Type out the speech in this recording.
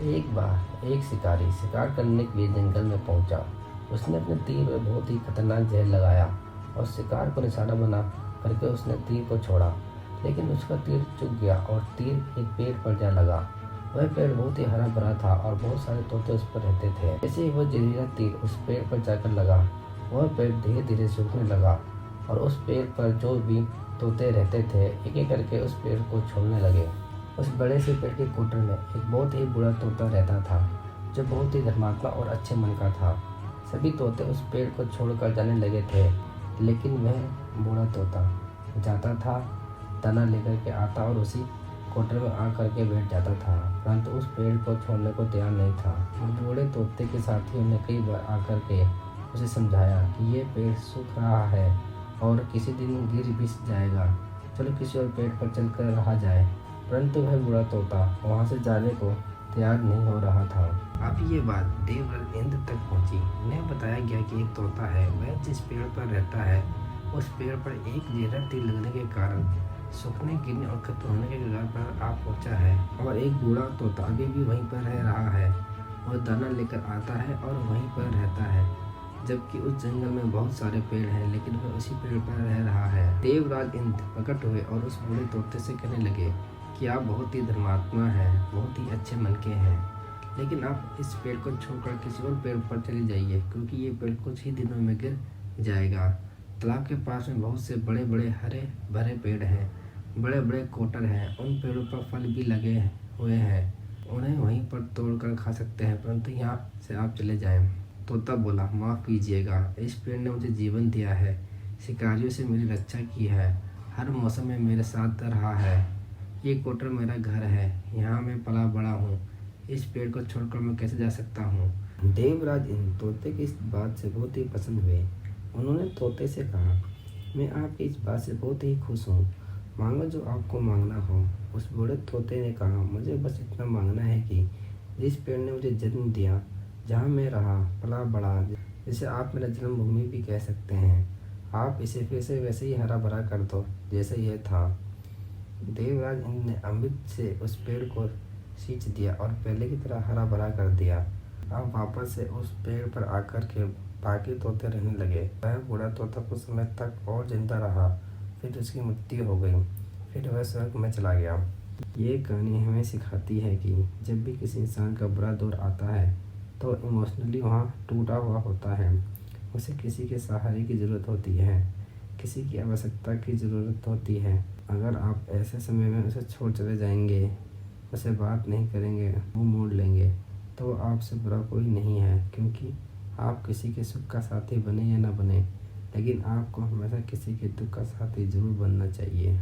एक बार एक शिकारी शिकार करने के लिए जंगल में पहुंचा। उसने अपने तीर में बहुत ही खतरनाक जहर लगाया और शिकार को निशाना बना करके उसने तीर को छोड़ा। लेकिन उसका तीर चूक गया और तीर एक पेड़ पर जा लगा। वह पेड़ बहुत ही हरा भरा था और बहुत सारे तोते उस पर रहते थे। जैसे ही वह जहरीला तीर उस पेड़ पर जाकर लगा, वह पेड़ धीरे धीरे सूखने लगा और उस पेड़ पर जो भी तोते रहते थे एक एक करके उस पेड़ को छोड़ने लगे। उस बड़े से पेड़ के कोटर में एक बहुत ही बुरा तोता रहता था, जो बहुत ही धर्मात्मा और अच्छे मन का था। सभी तोते उस पेड़ को छोड़कर जाने लगे थे, लेकिन वह बूढ़ा तोता जाता था, दाना लेकर के आता और उसी कोटर में आ करके बैठ जाता था, परंतु उस पेड़ को छोड़ने को तैयार नहीं था। बूढ़े तोते के साथियों ने कई बार आकर के उसे समझाया कि ये पेड़ सूख रहा है और किसी दिन गिर भी जाएगा, चलो किसी और पेड़ पर चलकर रहा जाए, परंतु वह बूढ़ा तोता वहाँ से जाने को तैयार नहीं हो रहा था। अब ये बात देवराज इंद्र तक पहुँची। उन्हें बताया गया कि एक तोता है, वह जिस पेड़ पर रहता है उस पेड़ पर एक जहरीला तीर लगने के कारण सूखने, गिरने और खत्म होने के कगार पर आ पहुँचा है और एक बूढ़ा तोता अभी भी वहीं पर रह रहा है। वह दाना लेकर आता है और वहीं पर रहता है, जबकि उस जंगल में बहुत सारे पेड़ हैं, लेकिन वह उसी पेड़ पर रह रहा है। देवराज इंद्र प्रकट हुए और उस बूढ़े तोते से कहने लगे कि आप बहुत ही धर्मात्मा हैं, बहुत ही अच्छे मन के हैं, लेकिन आप इस पेड़ को छोड़कर किसी और पेड़ पर चले जाइए, क्योंकि ये पेड़ कुछ ही दिनों में गिर जाएगा। तालाब के पास में बहुत से बड़े बड़े हरे भरे पेड़ हैं, बड़े बड़े कोटर हैं, उन पेड़ों पर फल भी लगे हुए हैं, उन्हें वहीं पर तोड़ कर खा सकते हैं, परंतु यहाँ से आप चले जाएं। तोता बोला, माफ़ कीजिएगा, इस पेड़ ने मुझे जीवन दिया है, शिकारियों से मेरी रक्षा की है, हर मौसम में मेरे साथ रहा है, ये कोटर मेरा घर है, यहाँ मैं पला बड़ा हूँ, इस पेड़ को छोड़कर मैं कैसे जा सकता हूँ। देवराज इन तोते की इस बात से बहुत ही पसंद हुए। उन्होंने तोते से कहा, मैं आपकी इस बात से बहुत ही खुश हूँ, मांगो जो आपको मांगना हो। उस बूढ़े तोते ने कहा, मुझे बस इतना मांगना है कि जिस पेड़ ने मुझे जन्म दिया, जहाँ मैं रहा पला बड़ा, जिसे आप मेरा जन्मभूमि भी कह सकते हैं, आप इसे फिर से वैसे ही हरा भरा कर दो जैसे यह था। देवराज इंद्र ने अमृत से उस पेड़ को सींच दिया और पहले की तरह हरा भरा कर दिया। अब वापस से उस पेड़ पर आकर के बाकी तोते रहने लगे। वह बूढ़ा तोता कुछ समय तक और जिंदा रहा, फिर उसकी मृत्यु हो गई, फिर वह स्वर्ग में चला गया। ये कहानी हमें सिखाती है कि जब भी किसी इंसान का बुरा दौर आता है तो इमोशनली वहाँ टूटा हुआ होता है, उसे किसी के सहारे की ज़रूरत होती है, किसी की आवश्यकता की ज़रूरत होती है। अगर आप ऐसे समय में उसे छोड़ चले जाएंगे, उसे बात नहीं करेंगे, मुँह मोड़ लेंगे, तो आपसे बुरा कोई नहीं है, क्योंकि आप किसी के सुख का साथी बने या ना बने, लेकिन आपको हमेशा किसी के दुख का साथी ज़रूर बनना चाहिए।